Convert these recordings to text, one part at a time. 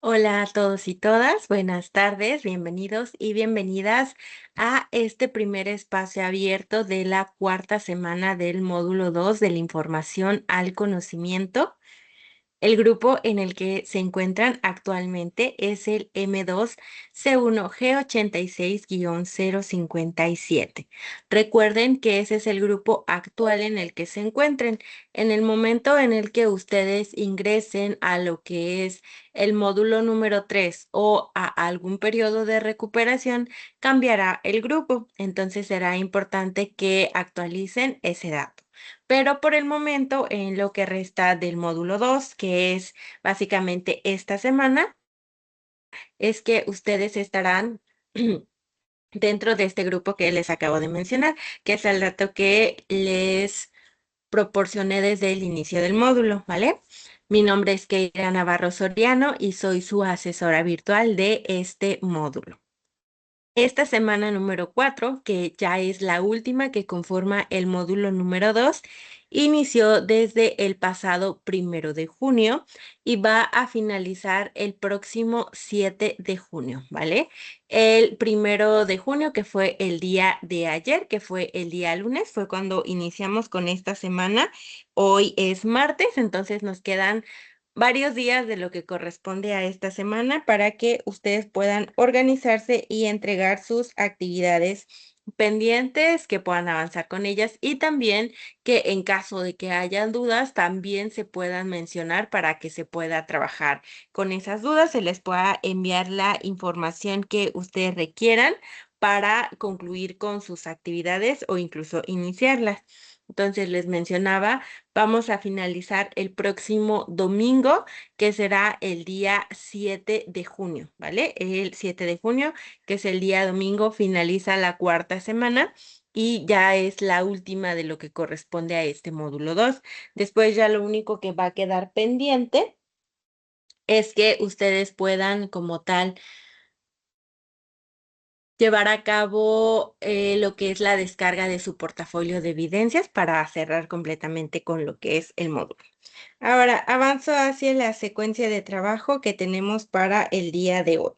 Hola a todos y todas, buenas tardes, bienvenidos y bienvenidas a este primer espacio abierto de la cuarta semana del módulo 2 de la información al conocimiento. El grupo en el que se encuentran actualmente es el M2C1G86-057. Recuerden que ese es el grupo actual en el que se encuentren. En el momento en el que ustedes ingresen a lo que es el módulo número 3 o a algún periodo de recuperación, cambiará el grupo. Entonces será importante que actualicen ese dato. Pero por el momento, en lo que resta del módulo 2, que es básicamente esta semana, es que ustedes estarán dentro de este grupo que les acabo de mencionar, que es el dato que les proporcioné desde el inicio del módulo, ¿vale? Mi nombre es Keira Navarro Soriano y soy su asesora virtual de este módulo. Esta semana número 4, que ya es la última que conforma el módulo número 2, inició desde el pasado 1 de junio y va a finalizar el próximo 7 de junio, ¿vale? El 1 de junio, que fue el día de ayer, que fue el día lunes, fue cuando iniciamos con esta semana. Hoy es martes, entonces nos quedan varios días de lo que corresponde a esta semana para que ustedes puedan organizarse y entregar sus actividades pendientes, que puedan avanzar con ellas y también que en caso de que hayan dudas, también se puedan mencionar para que se pueda trabajar con esas dudas, se les pueda enviar la información que ustedes requieran para concluir con sus actividades o incluso iniciarlas. Entonces les mencionaba, vamos a finalizar el próximo domingo, que será el día 7 de junio, ¿vale? El 7 de junio, que es el día domingo, finaliza la cuarta semana y ya es la última de lo que corresponde a este módulo 2. Después ya lo único que va a quedar pendiente es que ustedes puedan como tal llevar a cabo lo que es la descarga de su portafolio de evidencias para cerrar completamente con lo que es el módulo. Ahora avanzo hacia la secuencia de trabajo que tenemos para el día de hoy.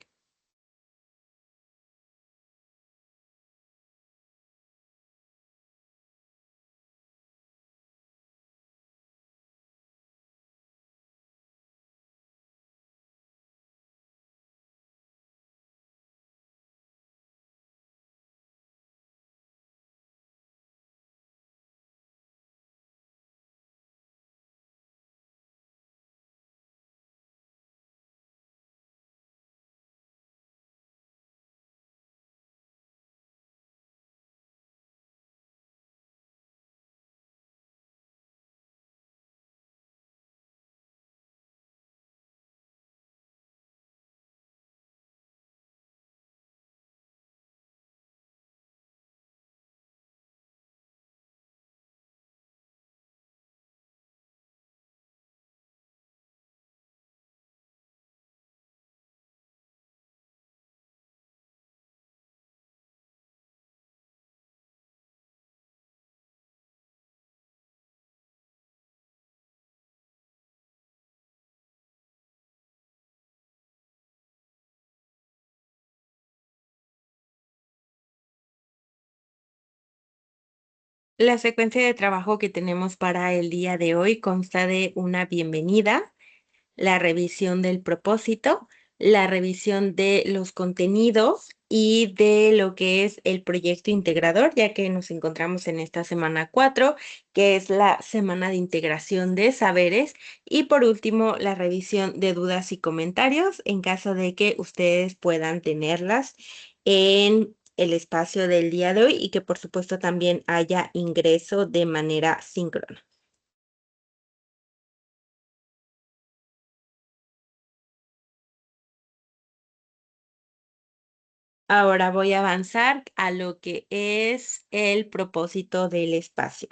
La secuencia de trabajo que tenemos para el día de hoy consta de una bienvenida, la revisión del propósito, la revisión de los contenidos y de lo que es el proyecto integrador, ya que nos encontramos en esta semana 4, que es la semana de integración de saberes, y por último la revisión de dudas y comentarios en caso de que ustedes puedan tenerlas en el espacio del día de hoy y que por supuesto también haya ingreso de manera síncrona. Ahora voy a avanzar a lo que es el propósito del espacio.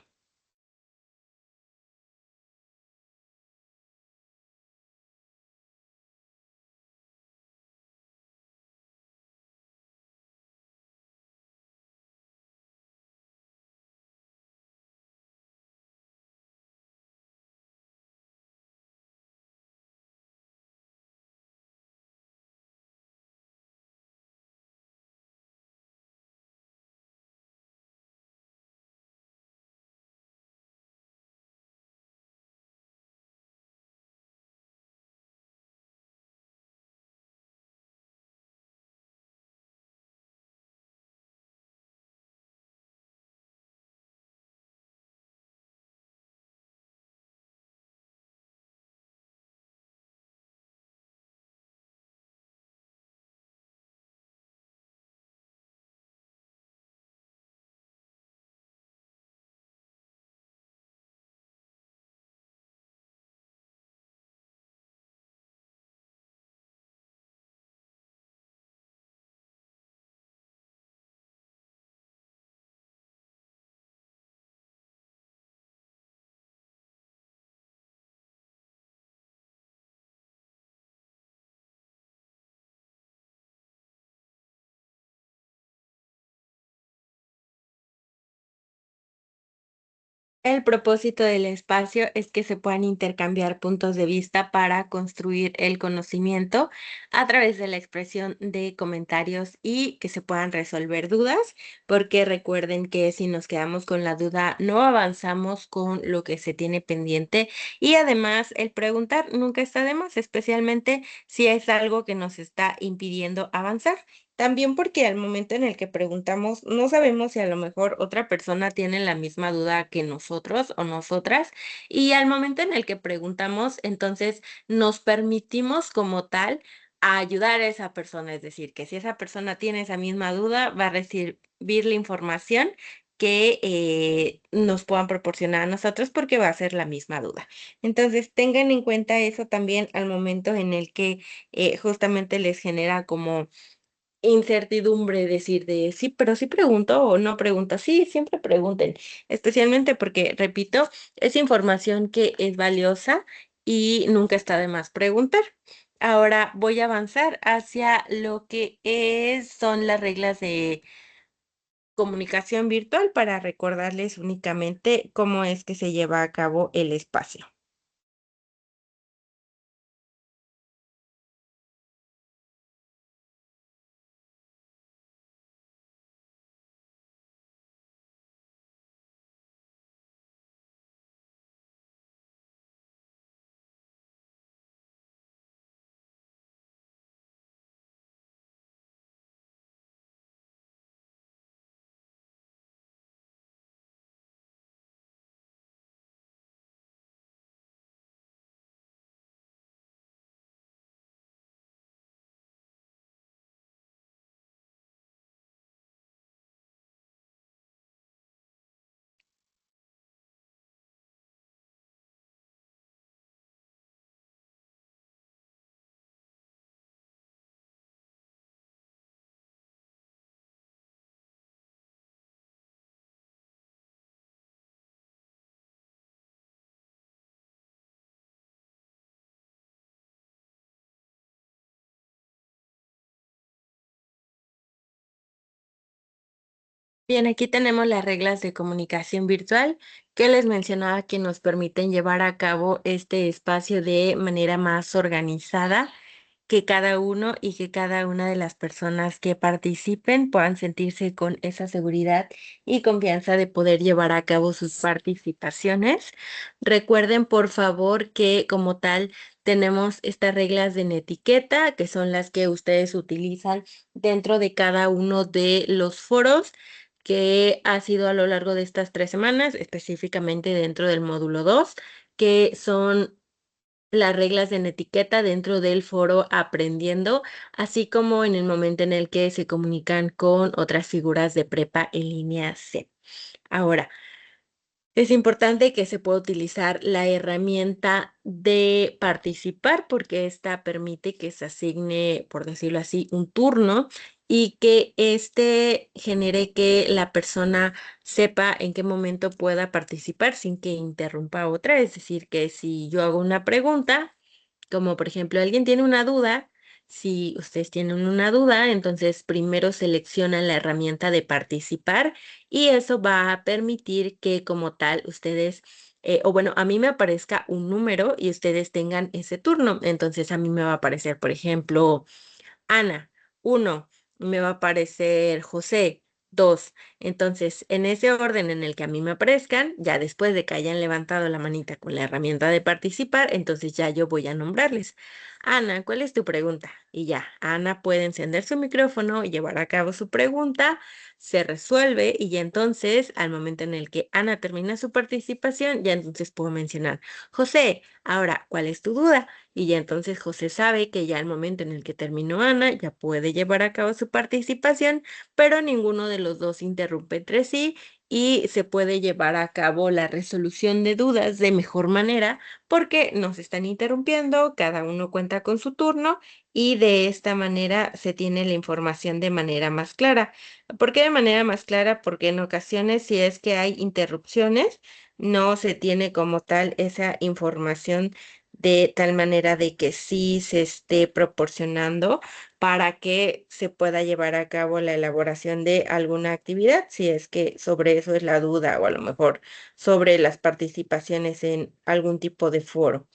El propósito del espacio es que se puedan intercambiar puntos de vista para construir el conocimiento a través de la expresión de comentarios y que se puedan resolver dudas, porque recuerden que si nos quedamos con la duda no avanzamos con lo que se tiene pendiente y además el preguntar nunca está de más, especialmente si es algo que nos está impidiendo avanzar. También porque al momento en el que preguntamos, no sabemos si a lo mejor otra persona tiene la misma duda que nosotros o nosotras, y al momento en el que preguntamos, entonces nos permitimos como tal a ayudar a esa persona. Es decir, que si esa persona tiene esa misma duda, va a recibir la información que nos puedan proporcionar a nosotros porque va a ser la misma duda. Entonces, tengan en cuenta eso también al momento en el que justamente les genera como incertidumbre, decir de sí, pero sí pregunto o no pregunto. Sí, siempre pregunten, especialmente porque, repito, es información que es valiosa y nunca está de más preguntar. Ahora voy a avanzar hacia lo que son las reglas de comunicación virtual para recordarles únicamente cómo es que se lleva a cabo el espacio. Bien, aquí tenemos las reglas de comunicación virtual que les mencionaba que nos permiten llevar a cabo este espacio de manera más organizada, que cada uno y que cada una de las personas que participen puedan sentirse con esa seguridad y confianza de poder llevar a cabo sus participaciones. Recuerden, por favor, que como tal tenemos estas reglas de etiqueta, que son las que ustedes utilizan dentro de cada uno de los foros que ha sido a lo largo de estas 3 semanas, específicamente dentro del módulo 2, que son las reglas de etiqueta dentro del foro aprendiendo, así como en el momento en el que se comunican con otras figuras de prepa en línea C. Ahora, es importante que se pueda utilizar la herramienta de participar porque esta permite que se asigne, por decirlo así, un turno y que este genere que la persona sepa en qué momento pueda participar sin que interrumpa a otra. Es decir, que si yo hago una pregunta, como por ejemplo, alguien tiene una duda, si ustedes tienen una duda, entonces primero seleccionan la herramienta de participar y eso va a permitir que como tal ustedes, o bueno, a mí me aparezca un número y ustedes tengan ese turno. Entonces a mí me va a aparecer, por ejemplo, Ana, 1, me va a aparecer José, 2. Entonces, en ese orden en el que a mí me aparezcan, ya después de que hayan levantado la manita con la herramienta de participar, entonces ya yo voy a nombrarles. Ana, ¿cuál es tu pregunta? Y ya, Ana puede encender su micrófono y llevar a cabo su pregunta, se resuelve y ya entonces, al momento en el que Ana termina su participación, ya entonces puedo mencionar, José, ahora, ¿cuál es tu duda? Y ya entonces José sabe que ya al momento en el que terminó Ana, ya puede llevar a cabo su participación, pero ninguno de los dos interrumpe entre sí y se puede llevar a cabo la resolución de dudas de mejor manera porque no se están interrumpiendo, cada uno cuenta con su turno y de esta manera se tiene la información de manera más clara. ¿Por qué de manera más clara? Porque en ocasiones si es que hay interrupciones, no se tiene como tal esa información de tal manera de que sí se esté proporcionando para que se pueda llevar a cabo la elaboración de alguna actividad, si es que sobre eso es la duda o a lo mejor sobre las participaciones en algún tipo de foro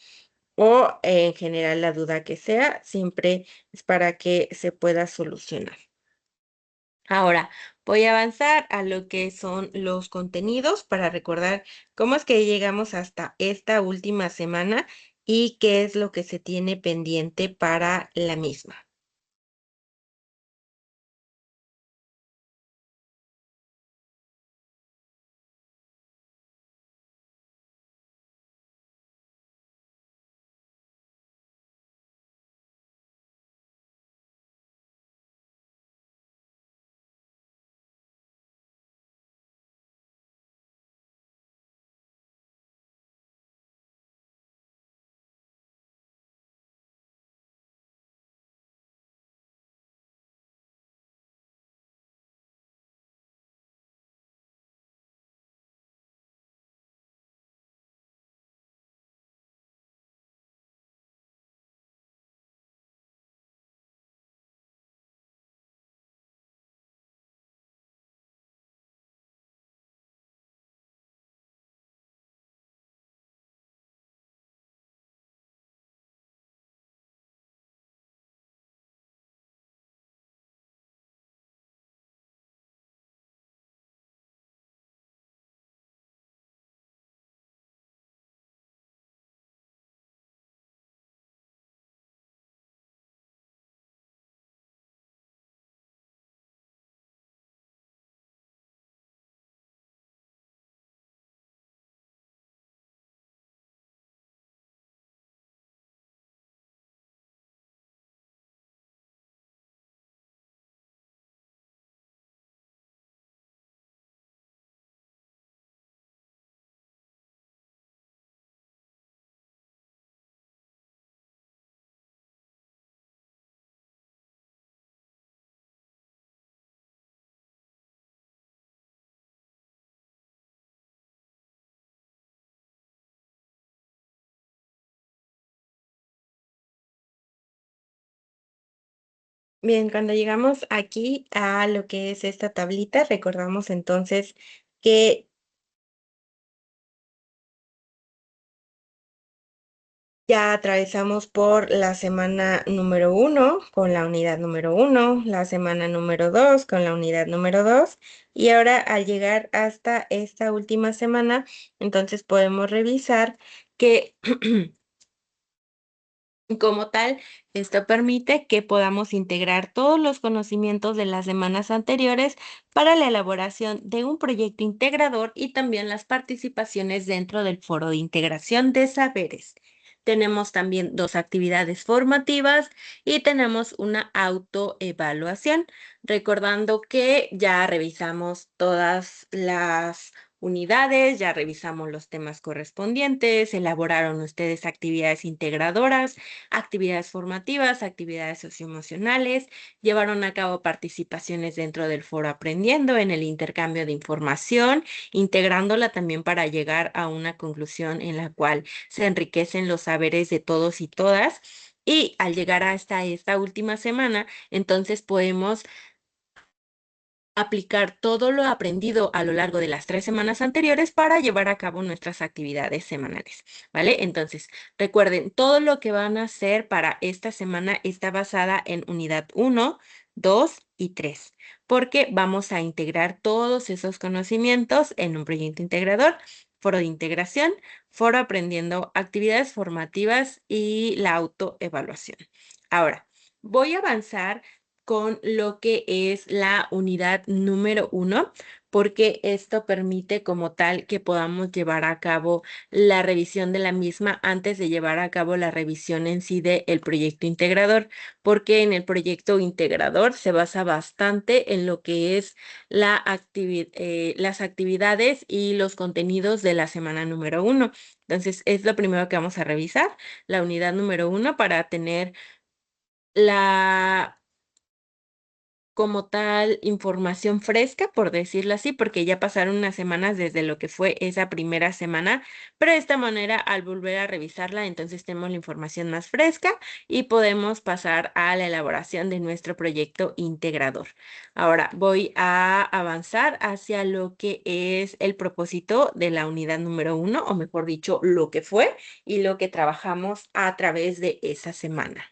o en general la duda que sea, siempre es para que se pueda solucionar. Ahora, voy a avanzar a lo que son los contenidos para recordar cómo es que llegamos hasta esta última semana y qué es lo que se tiene pendiente para la misma. Bien, cuando llegamos aquí a lo que es esta tablita, recordamos entonces que ya atravesamos por la semana número 1 con la unidad número 1, la semana número 2 con la unidad número 2 y ahora al llegar hasta esta última semana, entonces podemos revisar que como tal, esto permite que podamos integrar todos los conocimientos de las semanas anteriores para la elaboración de un proyecto integrador y también las participaciones dentro del foro de integración de saberes. Tenemos también dos actividades formativas y tenemos una autoevaluación, recordando que ya revisamos todas las unidades, ya revisamos los temas correspondientes, elaboraron ustedes actividades integradoras, actividades formativas, actividades socioemocionales, llevaron a cabo participaciones dentro del foro aprendiendo en el intercambio de información, integrándola también para llegar a una conclusión en la cual se enriquecen los saberes de todos y todas. Y al llegar hasta esta última semana, entonces podemos aplicar todo lo aprendido a lo largo de las 3 semanas anteriores para llevar a cabo nuestras actividades semanales, ¿vale? Entonces, recuerden, todo lo que van a hacer para esta semana está basada en unidad 1, 2 y 3, porque vamos a integrar todos esos conocimientos en un proyecto integrador, foro de integración, foro aprendiendo actividades formativas y la autoevaluación. Ahora, voy a avanzar con lo que es la unidad número 1, porque esto permite como tal que podamos llevar a cabo la revisión de la misma antes de llevar a cabo la revisión en sí del proyecto integrador, porque en el proyecto integrador se basa bastante en lo que es las actividades y los contenidos de la semana número 1. Entonces, es lo primero que vamos a revisar, la unidad número 1 para tener la como tal información fresca, por decirlo así, porque ya pasaron unas semanas desde lo que fue esa primera semana, pero de esta manera, al volver a revisarla, entonces tenemos la información más fresca y podemos pasar a la elaboración de nuestro proyecto integrador. Ahora voy a avanzar hacia lo que es el propósito de la unidad número 1, o mejor dicho, lo que fue y lo que trabajamos a través de esa semana.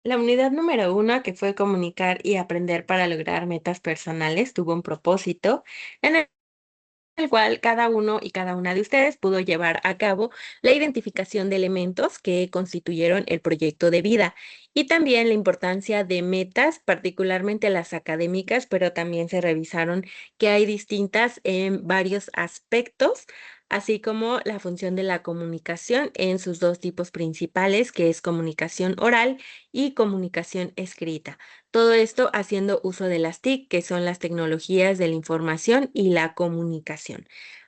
La unidad número 1, que fue comunicar y aprender para lograr metas personales, tuvo un propósito en el cual cada uno y cada una de ustedes pudo llevar a cabo la identificación de elementos que constituyeron el proyecto de vida y también la importancia de metas, particularmente las académicas, pero también se revisaron que hay distintas en varios aspectos, así como la función de la comunicación en sus dos tipos principales, que es comunicación oral y comunicación escrita. Todo esto haciendo uso de las TIC, que son las tecnologías de la información y la comunicación.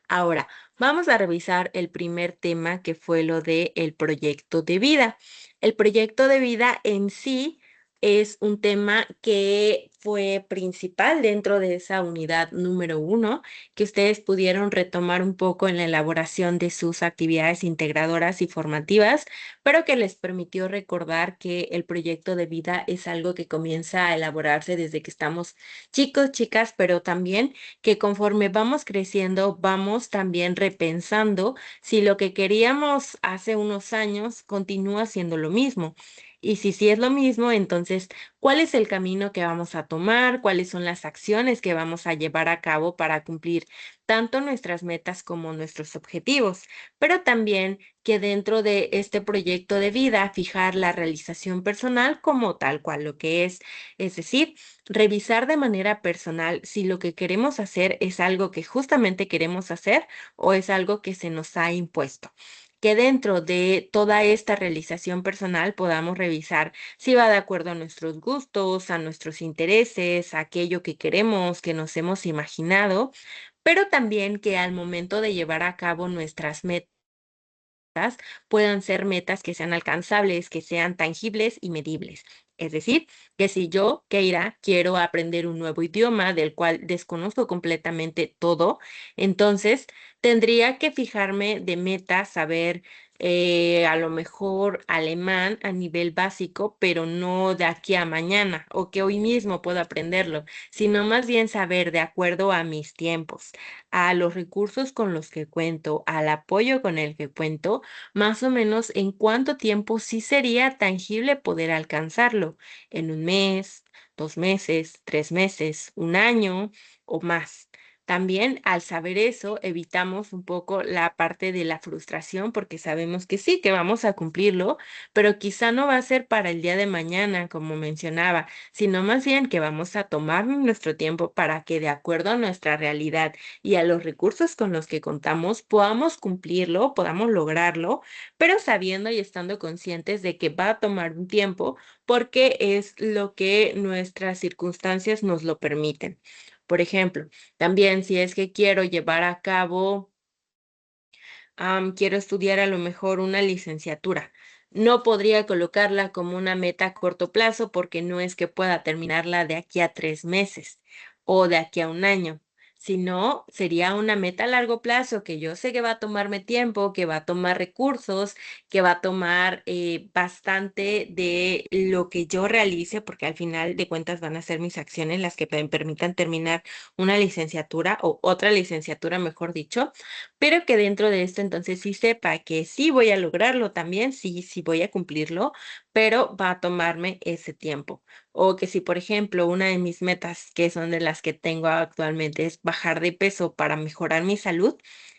Ahora, vamos a revisar el primer tema que fue lo de el proyecto de vida. El proyecto de vida en sí es un tema que fue principal dentro de esa unidad número 1, que ustedes pudieron retomar un poco en la elaboración de sus actividades integradoras y formativas, pero que les permitió recordar que el proyecto de vida es algo que comienza a elaborarse desde que estamos chicos, chicas, pero también que conforme vamos creciendo, vamos también repensando si lo que queríamos hace unos años continúa siendo lo mismo. Y si sí es lo mismo, entonces, ¿cuál es el camino que vamos a tomar? ¿Cuáles son las acciones que vamos a llevar a cabo para cumplir tanto nuestras metas como nuestros objetivos? Pero también que dentro de este proyecto de vida fijar la realización personal como tal cual lo que es decir, revisar de manera personal si lo que queremos hacer es algo que justamente queremos hacer o es algo que se nos ha impuesto. Que dentro de toda esta realización personal podamos revisar si va de acuerdo a nuestros gustos, a nuestros intereses, a aquello que queremos, que nos hemos imaginado, pero también que al momento de llevar a cabo nuestras metas, puedan ser metas que sean alcanzables, que sean tangibles y medibles. Es decir, que si yo, Keira, quiero aprender un nuevo idioma del cual desconozco completamente todo, entonces tendría que fijarme de meta saber a lo mejor alemán a nivel básico, pero no de aquí a mañana o que hoy mismo puedo aprenderlo, sino más bien saber de acuerdo a mis tiempos, a los recursos con los que cuento, al apoyo con el que cuento, más o menos en cuánto tiempo sí sería tangible poder alcanzarlo, en un mes, 2 meses, 3 meses, un año o más. También al saber eso, evitamos un poco la parte de la frustración porque sabemos que sí, que vamos a cumplirlo, pero quizá no va a ser para el día de mañana, como mencionaba, sino más bien que vamos a tomar nuestro tiempo para que de acuerdo a nuestra realidad y a los recursos con los que contamos, podamos cumplirlo, podamos lograrlo, pero sabiendo y estando conscientes de que va a tomar un tiempo porque es lo que nuestras circunstancias nos lo permiten. Por ejemplo, también si es que quiero llevar a cabo quiero estudiar a lo mejor una licenciatura. No podría colocarla como una meta a corto plazo porque no es que pueda terminarla de aquí a 3 meses o de aquí a un año, sino sería una meta a largo plazo que yo sé que va a tomarme tiempo, que va a tomar recursos, que va a tomar bastante de lo que yo realice, porque al final de cuentas van a ser mis acciones las que me permitan terminar una licenciatura o otra licenciatura, mejor dicho, pero que dentro de esto entonces sí sepa que sí voy a lograrlo también, sí, sí voy a cumplirlo, pero va a tomarme ese tiempo. O que si, por ejemplo, una de mis metas, que son de las que tengo actualmente, es bajar de peso para mejorar mi salud,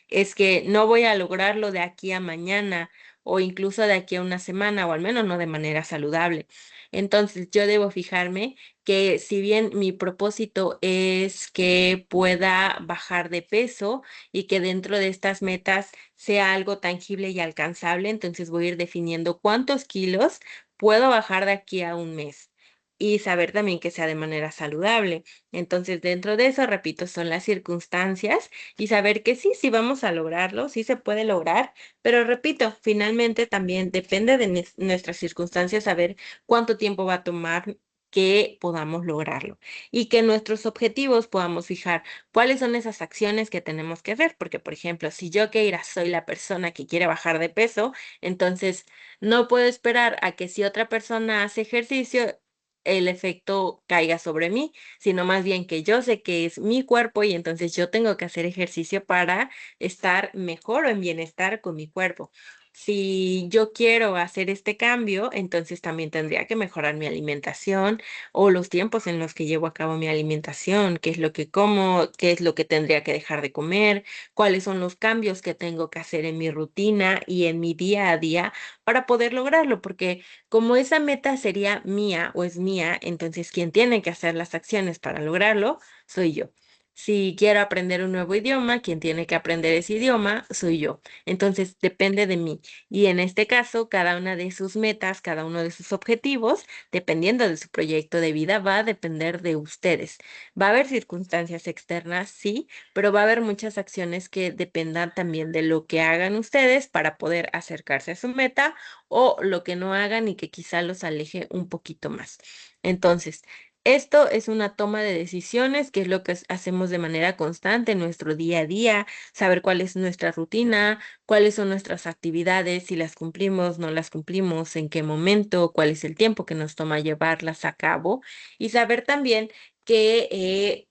es que no voy a lograrlo de aquí a mañana o incluso de aquí a una semana, o al menos no de manera saludable. Entonces, yo debo fijarme que si bien mi propósito es que pueda bajar de peso, y que dentro de estas metas sea algo tangible y alcanzable. Entonces voy a ir definiendo cuántos kilos puedo bajar de aquí a un mes y saber también que sea de manera saludable. Entonces, dentro de eso, repito, son las circunstancias y saber que sí, sí vamos a lograrlo, sí se puede lograr, pero repito, finalmente también depende de nuestras circunstancias saber cuánto tiempo va a tomar que podamos lograrlo y que nuestros objetivos podamos fijar cuáles son esas acciones que tenemos que hacer, porque por ejemplo, si yo, Keira, soy la persona que quiere bajar de peso, entonces no puedo esperar a que si otra persona hace ejercicio, el efecto caiga sobre mí, sino más bien que yo sé que es mi cuerpo y entonces yo tengo que hacer ejercicio para estar mejor o en bienestar con mi cuerpo. Si yo quiero hacer este cambio, entonces también tendría que mejorar mi alimentación, o los tiempos en los que llevo a cabo mi alimentación, qué es lo que como, qué es lo que tendría que dejar de comer, cuáles son los cambios que tengo que hacer en mi rutina y en mi día a día para poder lograrlo, porque como esa meta sería mía o es mía, entonces quien tiene que hacer las acciones para lograrlo soy yo. Si quiero aprender un nuevo idioma, quien tiene que aprender ese idioma soy yo. Entonces depende de mí. Y en este caso, cada una de sus metas, cada uno de sus objetivos, dependiendo de su proyecto de vida, va a depender de ustedes. Va a haber circunstancias externas, sí, pero va a haber muchas acciones que dependan también de lo que hagan ustedes para poder acercarse a su meta o lo que no hagan y que quizá los aleje un poquito más. Entonces, esto es una toma de decisiones, que es lo que hacemos de manera constante en nuestro día a día, saber cuál es nuestra rutina, cuáles son nuestras actividades, si las cumplimos, no las cumplimos, en qué momento, cuál es el tiempo que nos toma llevarlas a cabo y saber también que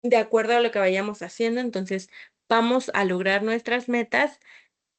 de acuerdo a lo que vayamos haciendo, entonces vamos a lograr nuestras metas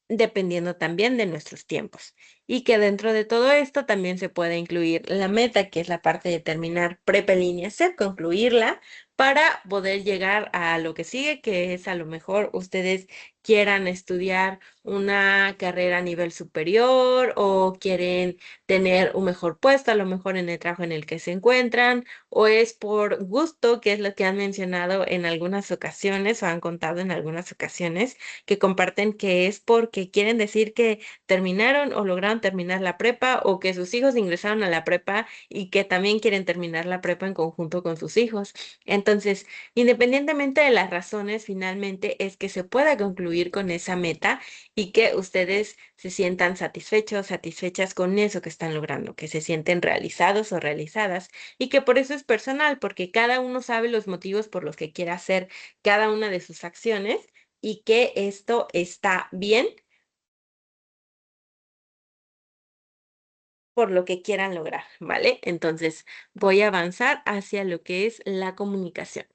dependiendo también de nuestros tiempos. Y que dentro de todo esto también se puede incluir la meta, que es la parte de terminar prepa en línea C, concluirla para poder llegar a lo que sigue, que es a lo mejor ustedes quieran estudiar una carrera a nivel superior o quieren tener un mejor puesto, a lo mejor en el trabajo en el que se encuentran, o es por gusto, que es lo que han mencionado en algunas ocasiones o han contado en algunas ocasiones que comparten que es porque quieren decir que terminaron o lograron terminar la prepa o que sus hijos ingresaron a la prepa y que también quieren terminar la prepa en conjunto con sus hijos. Entonces, independientemente de las razones, finalmente es que se pueda concluir con esa meta y que ustedes se sientan satisfechos, satisfechas con eso que están logrando, que se sienten realizados o realizadas y que por eso es personal, porque cada uno sabe los motivos por los que quiere hacer cada una de sus acciones y que esto está bien por lo que quieran lograr, ¿vale? Entonces voy a avanzar hacia lo que es la comunicación.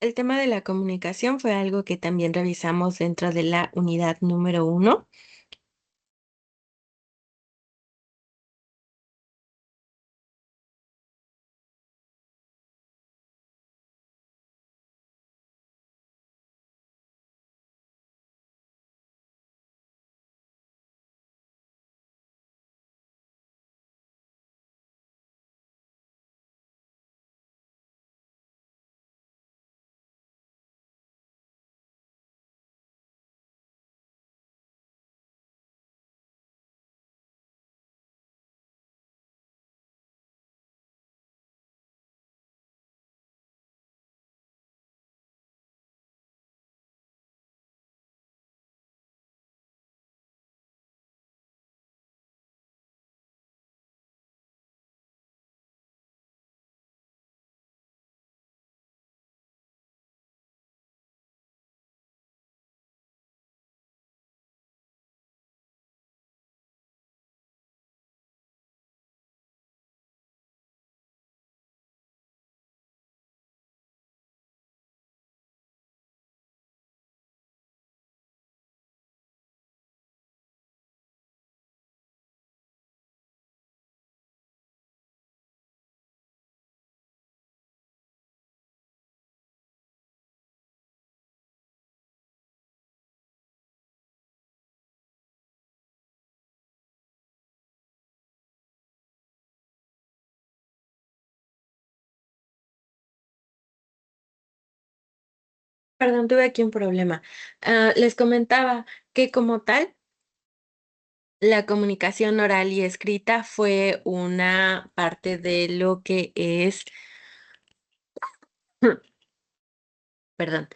El tema de la comunicación fue algo que también revisamos dentro de la unidad número 1. Perdón, tuve aquí un problema. Les comentaba que como tal, la comunicación oral y escrita fue una parte de lo que es, perdón,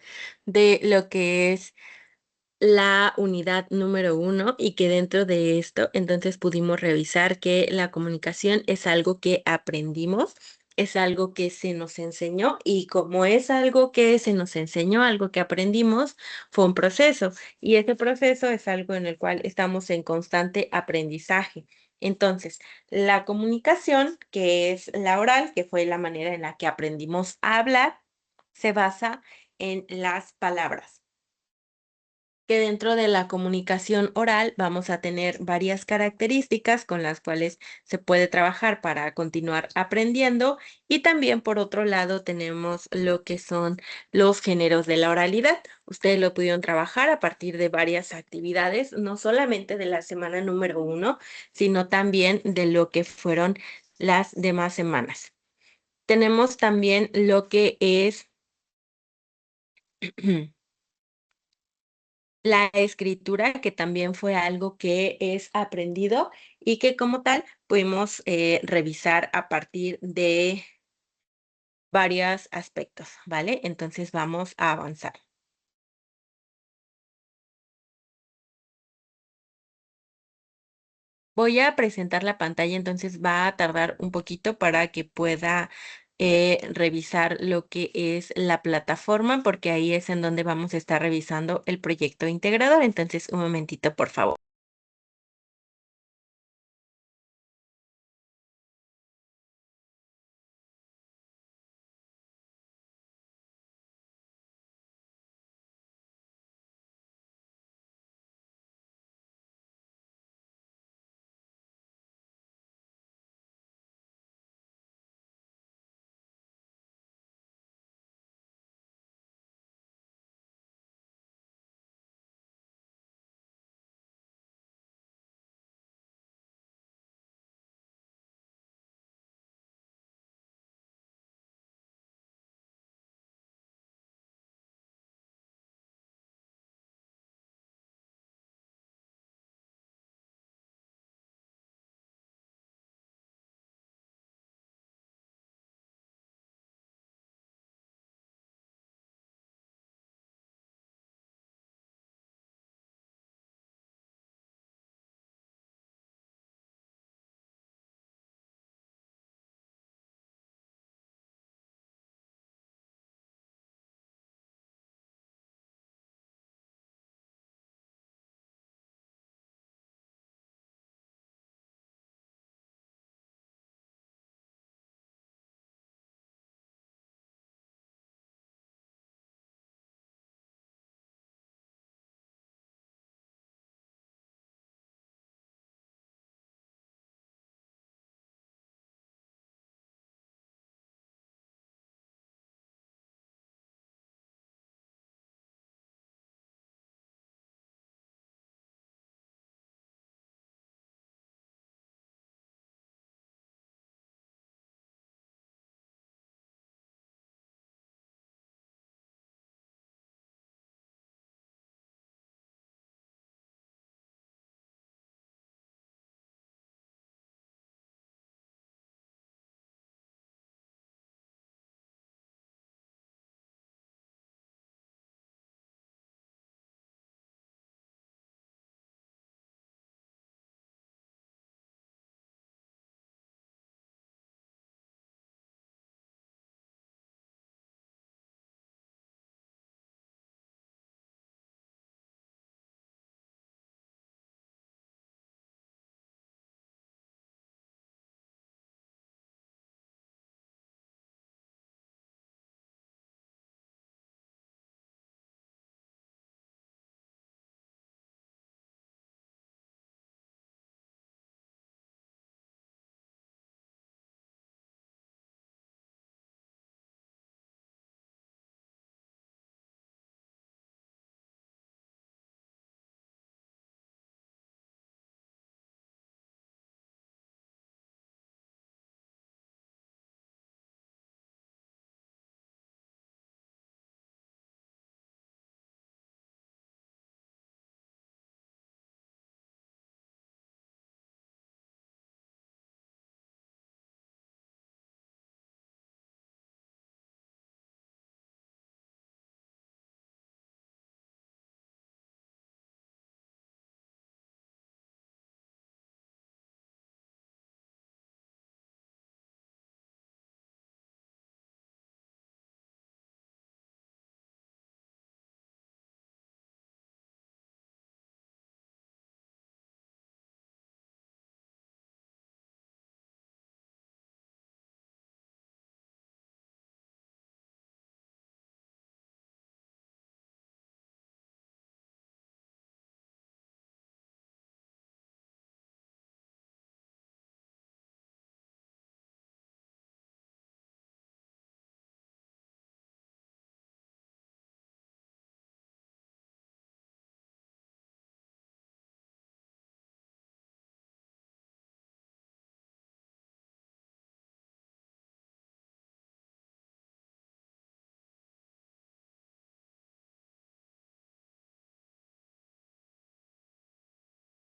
de lo que es la unidad número 1 y que dentro de esto, entonces pudimos revisar que la comunicación es algo que aprendimos, es algo que se nos enseñó y como es algo que se nos enseñó, algo que aprendimos, fue un proceso y ese proceso es algo en el cual estamos en constante aprendizaje. Entonces, la comunicación, que es la oral, que fue la manera en la que aprendimos a hablar, se basa en las palabras que dentro de la comunicación oral vamos a tener varias características con las cuales se puede trabajar para continuar aprendiendo y también por otro lado tenemos lo que son los géneros de la oralidad. Ustedes lo pudieron trabajar a partir de varias actividades, no solamente de la semana número 1, sino también de lo que fueron las demás semanas. Tenemos también lo que es la escritura, que también fue algo que es aprendido y que como tal pudimos revisar a partir de varios aspectos, ¿vale? Entonces vamos a avanzar. Voy a presentar la pantalla, entonces va a tardar un poquito para que pueda revisar lo que es la plataforma, porque ahí es en donde vamos a estar revisando el proyecto integrador. Entonces, un momentito, por favor.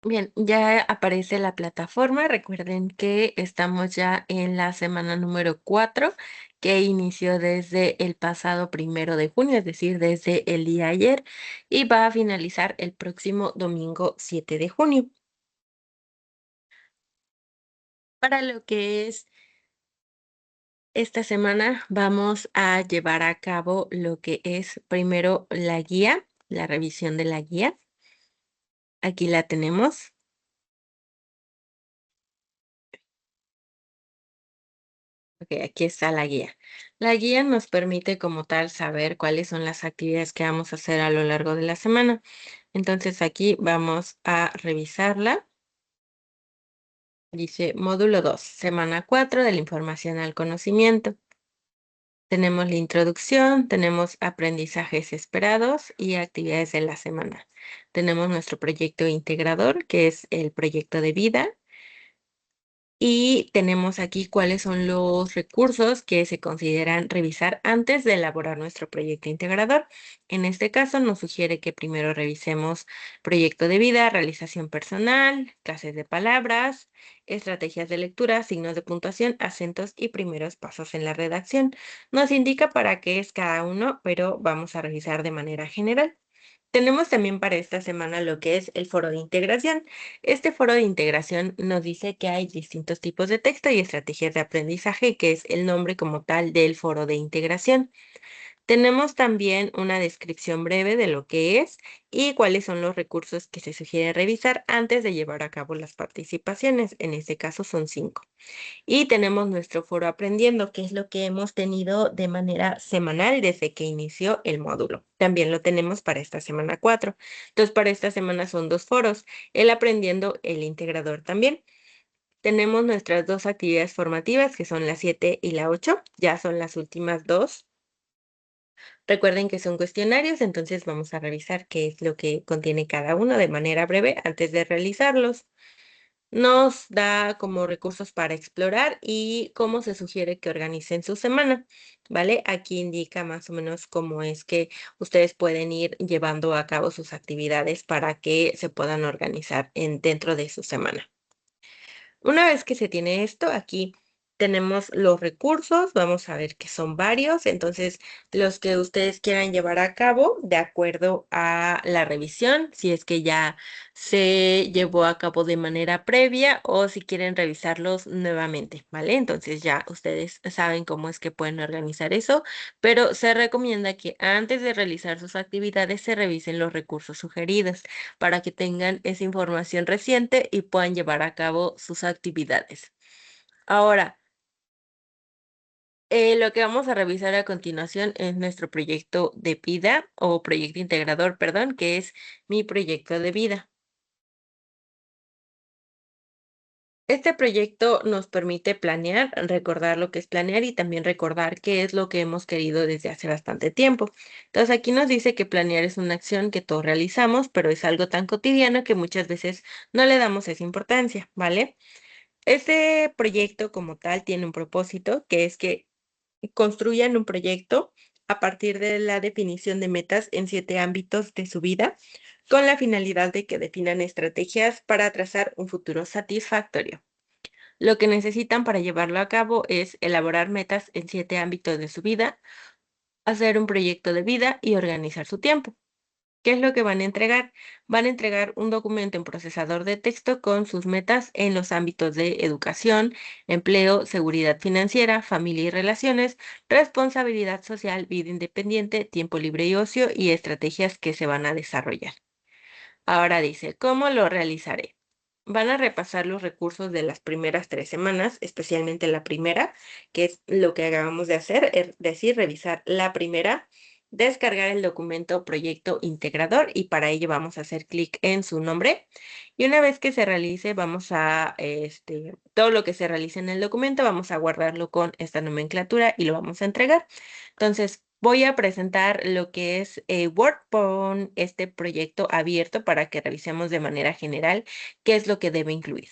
Bien, ya aparece la plataforma. Recuerden que estamos ya en la semana número 4, que inició desde el pasado 1 de junio, es decir, desde el día ayer, y va a finalizar el próximo domingo 7 de junio. Para lo que es esta semana, vamos a llevar a cabo lo que es primero la guía, la revisión de la guía. Aquí la tenemos. Ok, aquí está la guía. La guía nos permite como tal saber cuáles son las actividades que vamos a hacer a lo largo de la semana. Entonces aquí vamos a revisarla. Dice módulo 2, semana 4 de la información al conocimiento. Tenemos la introducción, tenemos aprendizajes esperados y actividades de la semana. Tenemos nuestro proyecto integrador, que es el proyecto de vida. Y tenemos aquí cuáles son los recursos que se consideran revisar antes de elaborar nuestro proyecto integrador. En este caso, nos sugiere que primero revisemos proyecto de vida, realización personal, clases de palabras, estrategias de lectura, signos de puntuación, acentos y primeros pasos en la redacción. Nos indica para qué es cada uno, pero vamos a revisar de manera general. Tenemos también para esta semana lo que es el foro de integración. Este foro de integración nos dice que hay distintos tipos de texto y estrategias de aprendizaje, que es el nombre como tal del foro de integración. Tenemos también una descripción breve de lo que es y cuáles son los recursos que se sugiere revisar antes de llevar a cabo las participaciones. En este caso son 5. Y tenemos nuestro foro aprendiendo, que es lo que hemos tenido de manera semanal desde que inició el módulo. También lo tenemos para esta semana 4. Entonces, para esta semana son 2 foros, el aprendiendo, el integrador también. Tenemos nuestras 2 actividades formativas, que son la 7 y la 8. Ya son las últimas 2. Recuerden que son cuestionarios, entonces vamos a revisar qué es lo que contiene cada uno de manera breve antes de realizarlos. Nos da como recursos para explorar y cómo se sugiere que organicen su semana, ¿vale? Aquí indica más o menos cómo es que ustedes pueden ir llevando a cabo sus actividades para que se puedan organizar dentro de su semana. Una vez que se tiene esto, aquí tenemos los recursos, vamos a ver que son varios, entonces los que ustedes quieran llevar a cabo de acuerdo a la revisión, si es que ya se llevó a cabo de manera previa o si quieren revisarlos nuevamente, ¿vale? Entonces ya ustedes saben cómo es que pueden organizar eso, pero se recomienda que antes de realizar sus actividades se revisen los recursos sugeridos para que tengan esa información reciente y puedan llevar a cabo sus actividades. Ahora, lo que vamos a revisar a continuación es nuestro proyecto de vida o proyecto integrador, perdón, que es mi proyecto de vida. Este proyecto nos permite planear, recordar lo que es planear y también recordar qué es lo que hemos querido desde hace bastante tiempo. Entonces aquí nos dice que planear es una acción que todos realizamos, pero es algo tan cotidiano que muchas veces no le damos esa importancia, ¿vale? Este proyecto como tal tiene un propósito, que es que construyan un proyecto a partir de la definición de metas en 7 ámbitos de su vida, con la finalidad de que definan estrategias para trazar un futuro satisfactorio. Lo que necesitan para llevarlo a cabo es elaborar metas en 7 ámbitos de su vida, hacer un proyecto de vida y organizar su tiempo. ¿Qué es lo que van a entregar? Van a entregar un documento en procesador de texto con sus metas en los ámbitos de educación, empleo, seguridad financiera, familia y relaciones, responsabilidad social, vida independiente, tiempo libre y ocio y estrategias que se van a desarrollar. Ahora dice, ¿cómo lo realizaré? Van a repasar los recursos de las primeras 3 semanas, especialmente la primera, que es lo que acabamos de hacer, es decir, revisar la primera, descargar el documento proyecto integrador y para ello vamos a hacer clic en su nombre. Y una vez que se realice, todo lo que se realice en el documento, vamos a guardarlo con esta nomenclatura y lo vamos a entregar. Entonces, voy a presentar lo que es Word con este proyecto abierto para que revisemos de manera general qué es lo que debe incluir.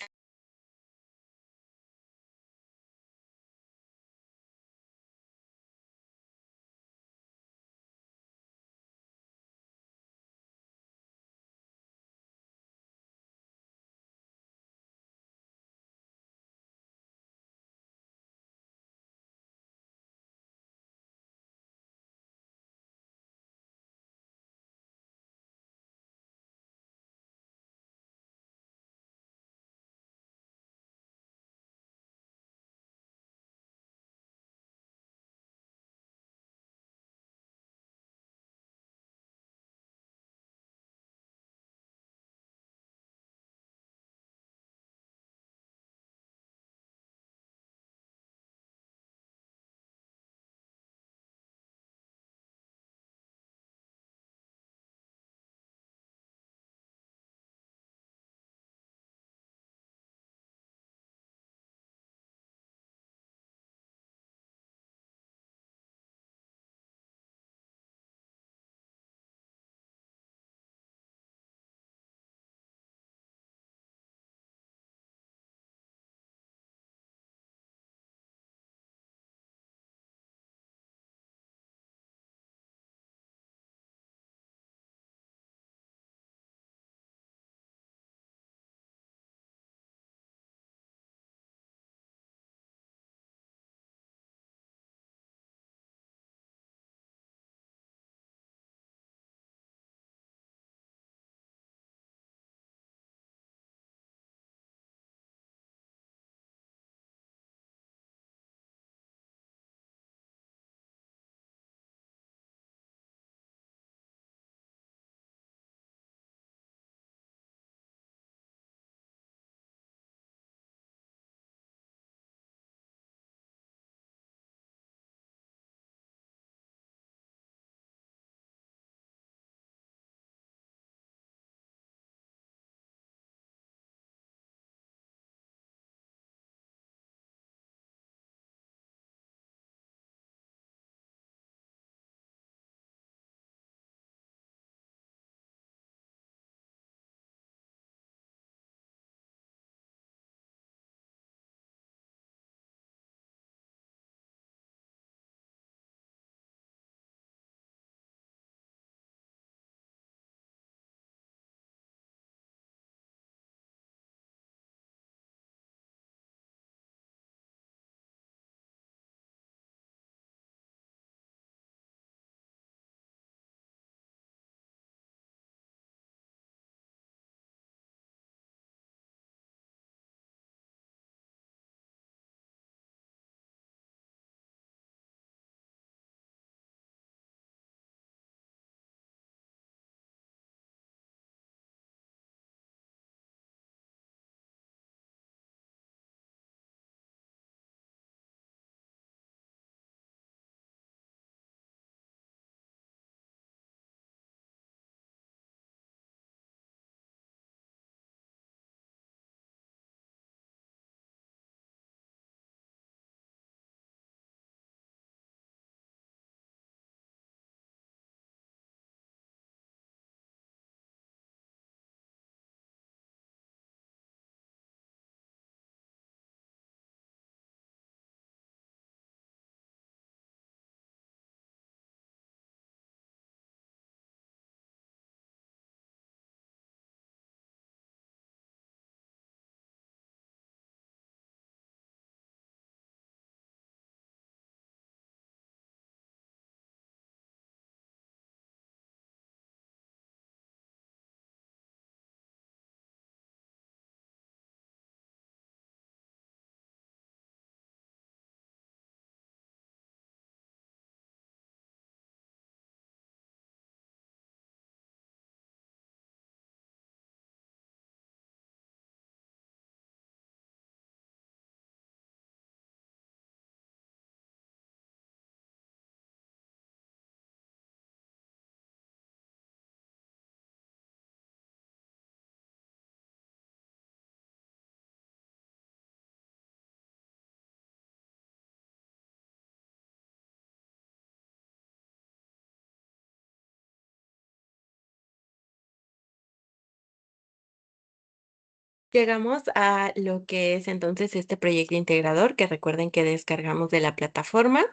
Llegamos a lo que es entonces este proyecto integrador que recuerden que descargamos de la plataforma.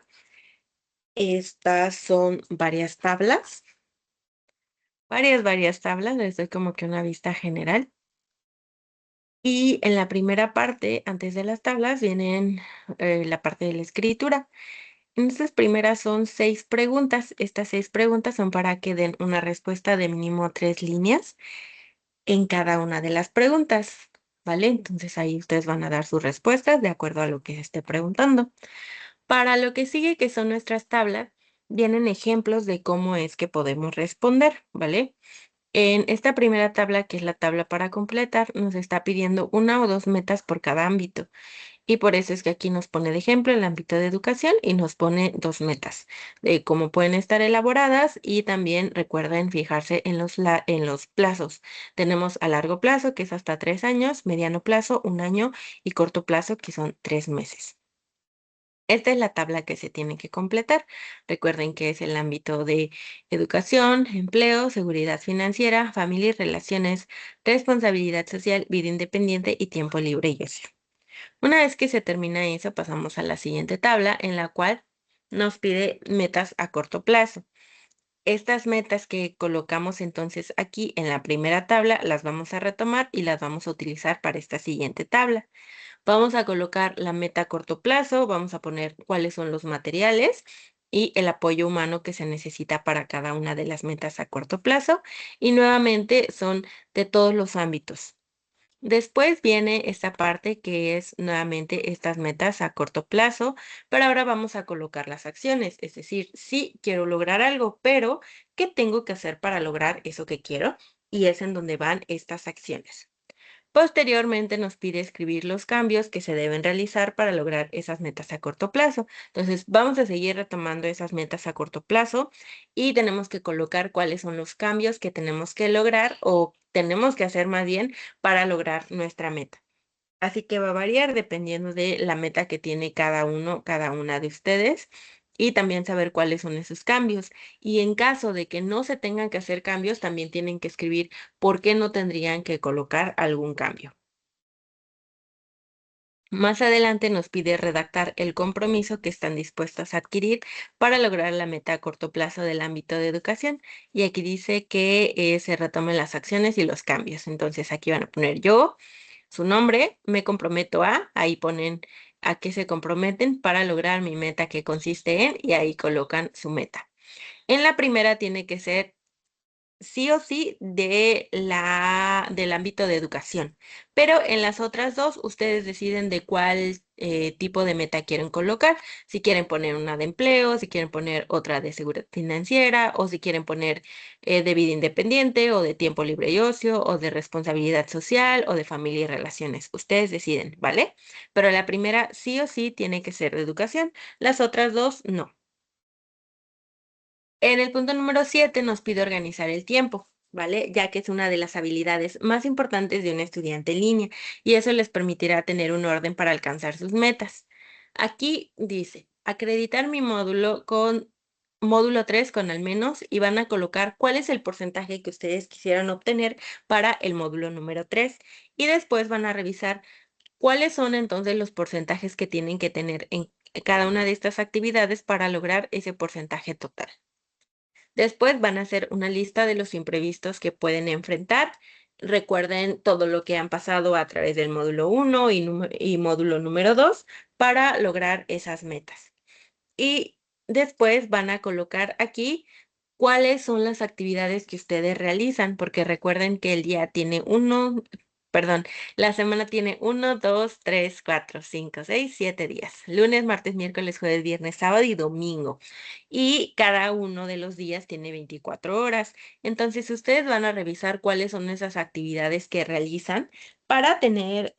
Estas son varias tablas, les doy como que una vista general. Y en la primera parte, antes de las tablas, vienen la parte de la escritura. En estas primeras son 6 preguntas. Estas 6 preguntas son para que den una respuesta de mínimo 3 líneas en cada una de las preguntas, ¿vale? Entonces ahí ustedes van a dar sus respuestas de acuerdo a lo que se esté preguntando. Para lo que sigue, que son nuestras tablas, vienen ejemplos de cómo es que podemos responder, ¿vale? En esta primera tabla, que es la tabla para completar, nos está pidiendo una o dos metas por cada ámbito. Y por eso es que aquí nos pone de ejemplo el ámbito de educación y nos pone 2 metas de cómo pueden estar elaboradas y también recuerden fijarse en en los plazos. Tenemos a largo plazo, que es hasta 3 años, mediano plazo, 1 año y corto plazo, que son 3 meses. Esta es la tabla que se tiene que completar. Recuerden que es el ámbito de educación, empleo, seguridad financiera, familia y relaciones, responsabilidad social, vida independiente y tiempo libre y ocio. Una vez que se termina eso, pasamos a la siguiente tabla en la cual nos pide metas a corto plazo. Estas metas que colocamos entonces aquí en la primera tabla las vamos a retomar y las vamos a utilizar para esta siguiente tabla. Vamos a colocar la meta a corto plazo, vamos a poner cuáles son los materiales y el apoyo humano que se necesita para cada una de las metas a corto plazo. Y nuevamente son de todos los ámbitos. Después viene esta parte que es nuevamente estas metas a corto plazo, pero ahora vamos a colocar las acciones, es decir, sí quiero lograr algo, pero ¿qué tengo que hacer para lograr eso que quiero? Y es en donde van estas acciones. Posteriormente nos pide escribir los cambios que se deben realizar para lograr esas metas a corto plazo. Entonces, vamos a seguir retomando esas metas a corto plazo y tenemos que colocar cuáles son los cambios que tenemos que lograr o tenemos que hacer más bien para lograr nuestra meta. Así que va a variar dependiendo de la meta que tiene cada uno, cada una de ustedes y también saber cuáles son esos cambios. Y en caso de que no se tengan que hacer cambios, también tienen que escribir por qué no tendrían que colocar algún cambio. Más adelante nos pide redactar el compromiso que están dispuestos a adquirir para lograr la meta a corto plazo del ámbito de educación. Y aquí dice que se retomen las acciones y los cambios. Entonces aquí van a poner yo, su nombre, me comprometo a, ahí ponen a qué se comprometen para lograr mi meta que consiste en, y ahí colocan su meta. En la primera tiene que ser sí o sí del ámbito de educación, pero en las otras 2 ustedes deciden de cuál, tipo de meta quieren colocar, si quieren poner una de empleo, si quieren poner otra de seguridad financiera, o si quieren poner, de vida independiente, o de tiempo libre y ocio, o de responsabilidad social, o de familia y relaciones. Ustedes deciden, ¿vale? Pero la primera sí o sí tiene que ser de educación, las otras 2 no. En el punto número 7 nos pide organizar el tiempo, ¿vale? Ya que es una de las habilidades más importantes de un estudiante en línea y eso les permitirá tener un orden para alcanzar sus metas. Aquí dice, acreditar mi módulo con módulo 3 con al menos y van a colocar cuál es el porcentaje que ustedes quisieran obtener para el módulo número 3 y después van a revisar cuáles son entonces los porcentajes que tienen que tener en cada una de estas actividades para lograr ese porcentaje total. Después van a hacer una lista de los imprevistos que pueden enfrentar. Recuerden todo lo que han pasado a través del módulo 1 y módulo número 2 para lograr esas metas. Y después van a colocar aquí cuáles son las actividades que ustedes realizan, porque recuerden que el día tiene perdón, la semana tiene 1, 2, 3, 4, 5, 6, 7 días. Lunes, martes, miércoles, jueves, viernes, sábado y domingo. Y cada uno de los días tiene 24 horas. Entonces, ustedes van a revisar cuáles son esas actividades que realizan para tener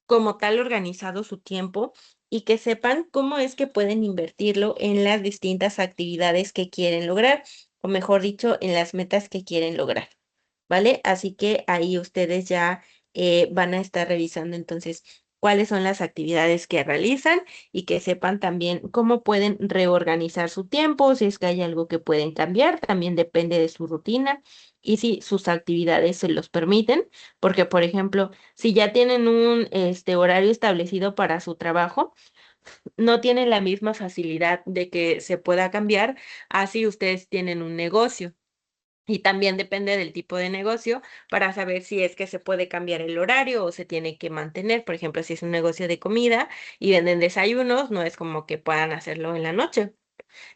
como tal organizado su tiempo y que sepan cómo es que pueden invertirlo en las distintas actividades que quieren lograr, o mejor dicho, en las metas que quieren lograr, ¿vale? Así que ahí ustedes ya van a estar revisando entonces cuáles son las actividades que realizan y que sepan también cómo pueden reorganizar su tiempo, si es que hay algo que pueden cambiar, también depende de su rutina y si sus actividades se los permiten, porque por ejemplo, si ya tienen un horario establecido para su trabajo, no tienen la misma facilidad de que se pueda cambiar así ustedes tienen un negocio. Y también depende del tipo de negocio para saber si es que se puede cambiar el horario o se tiene que mantener. Por ejemplo, si es un negocio de comida y venden desayunos, no es como que puedan hacerlo en la noche.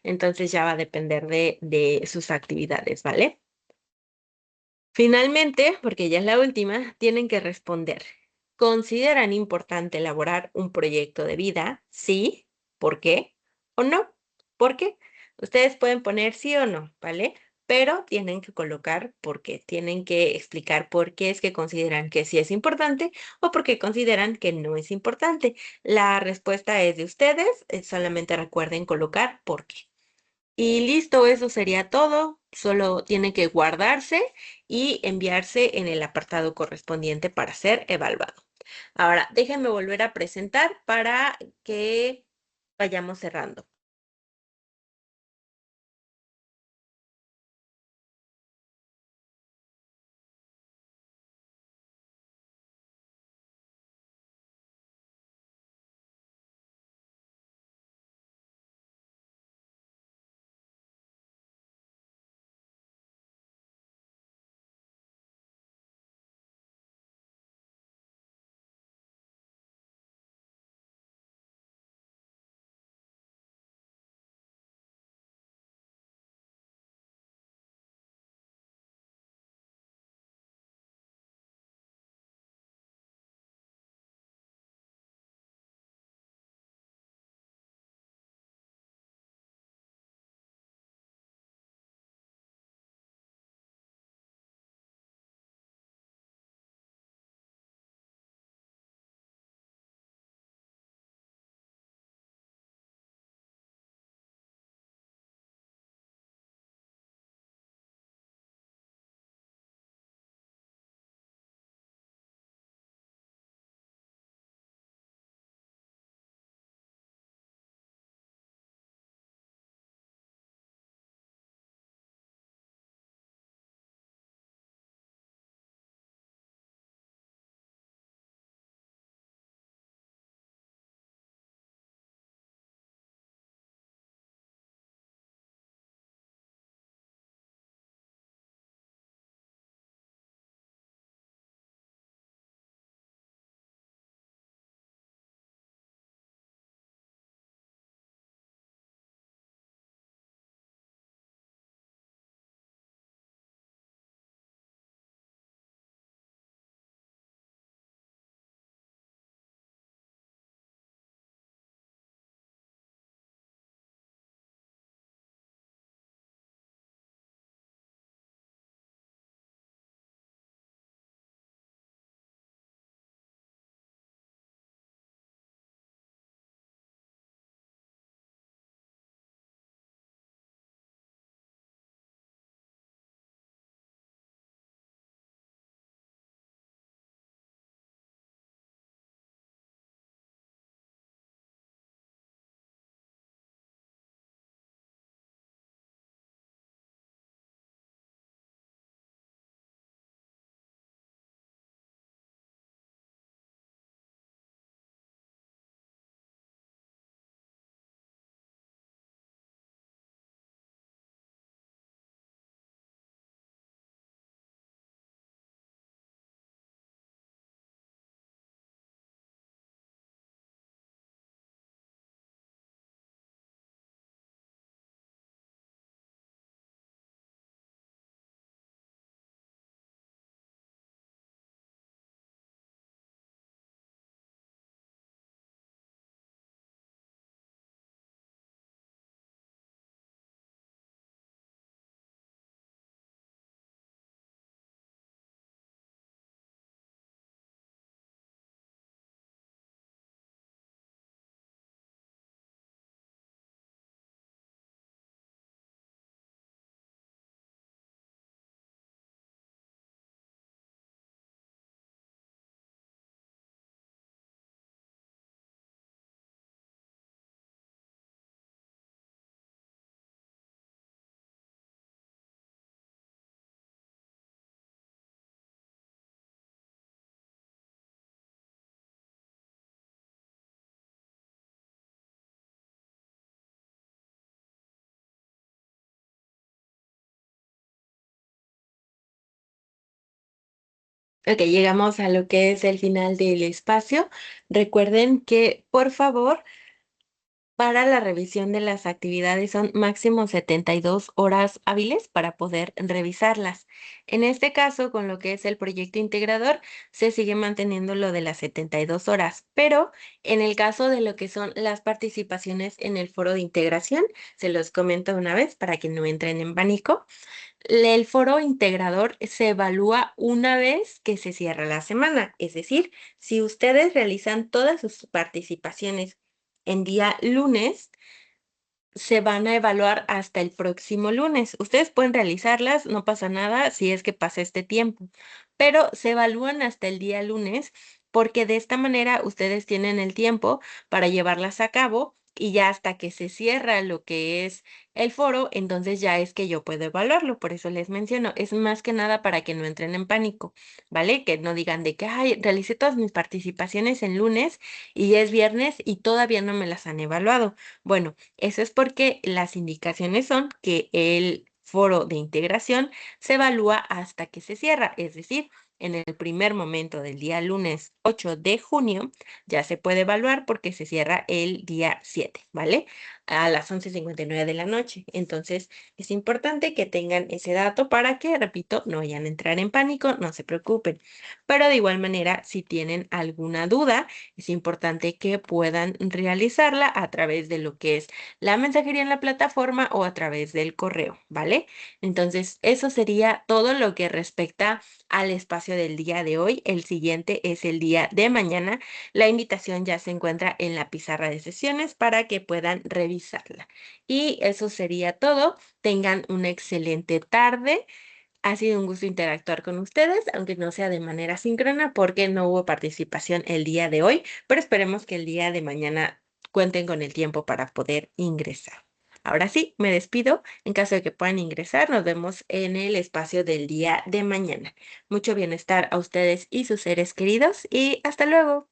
Entonces ya va a depender de sus actividades, ¿vale? Finalmente, porque ya es la última, tienen que responder. ¿Consideran importante elaborar un proyecto de vida? Sí. ¿Por qué? ¿O no? ¿Por qué? Ustedes pueden poner sí o no, ¿vale? Pero tienen que colocar por qué. Tienen que explicar por qué es que consideran que sí es importante o por qué consideran que no es importante. La respuesta es de ustedes. Solamente recuerden colocar por qué. Y listo, eso sería todo. Solo tiene que guardarse y enviarse en el apartado correspondiente para ser evaluado. Ahora, déjenme volver a presentar para que vayamos cerrando. Ok, llegamos a lo que es el final del espacio. Recuerden que, por favor, para la revisión de las actividades son máximo 72 horas hábiles para poder revisarlas. En este caso, con lo que es el proyecto integrador, se sigue manteniendo lo de las 72 horas, pero en el caso de lo que son las participaciones en el foro de integración, se los comento una vez para que no entren en pánico. El foro integrador se evalúa una vez que se cierra la semana, es decir, si ustedes realizan todas sus participaciones en día lunes, se van a evaluar hasta el próximo lunes. Ustedes pueden realizarlas, no pasa nada si es que pasa este tiempo, pero se evalúan hasta el día lunes porque de esta manera ustedes tienen el tiempo para llevarlas a cabo y ya hasta que se cierra lo que es el foro, entonces ya es que yo puedo evaluarlo. Por eso les menciono, es más que nada para que no entren en pánico, ¿vale? Que no digan de que, ay, realicé todas mis participaciones en lunes y ya es viernes y todavía no me las han evaluado. Bueno, eso es porque las indicaciones son que el foro de integración se evalúa hasta que se cierra, es decir, en el primer momento del día lunes 8 de junio ya se puede evaluar porque se cierra el día 7, ¿vale? A las 11:59 de la noche. Entonces, es importante que tengan ese dato para que, repito, no vayan a entrar en pánico, no se preocupen. Pero de igual manera, si tienen alguna duda, es importante que puedan realizarla a través de lo que es la mensajería en la plataforma o a través del correo, ¿vale? Entonces, eso sería todo lo que respecta al espacio del día de hoy. El siguiente es el día de mañana. La invitación ya se encuentra en la pizarra de sesiones para que puedan revisarla. Y eso sería todo. Tengan una excelente tarde. Ha sido un gusto interactuar con ustedes, aunque no sea de manera síncrona porque no hubo participación el día de hoy, pero esperemos que el día de mañana cuenten con el tiempo para poder ingresar. Ahora sí, me despido. En caso de que puedan ingresar, nos vemos en el espacio del día de mañana. Mucho bienestar a ustedes y sus seres queridos y hasta luego.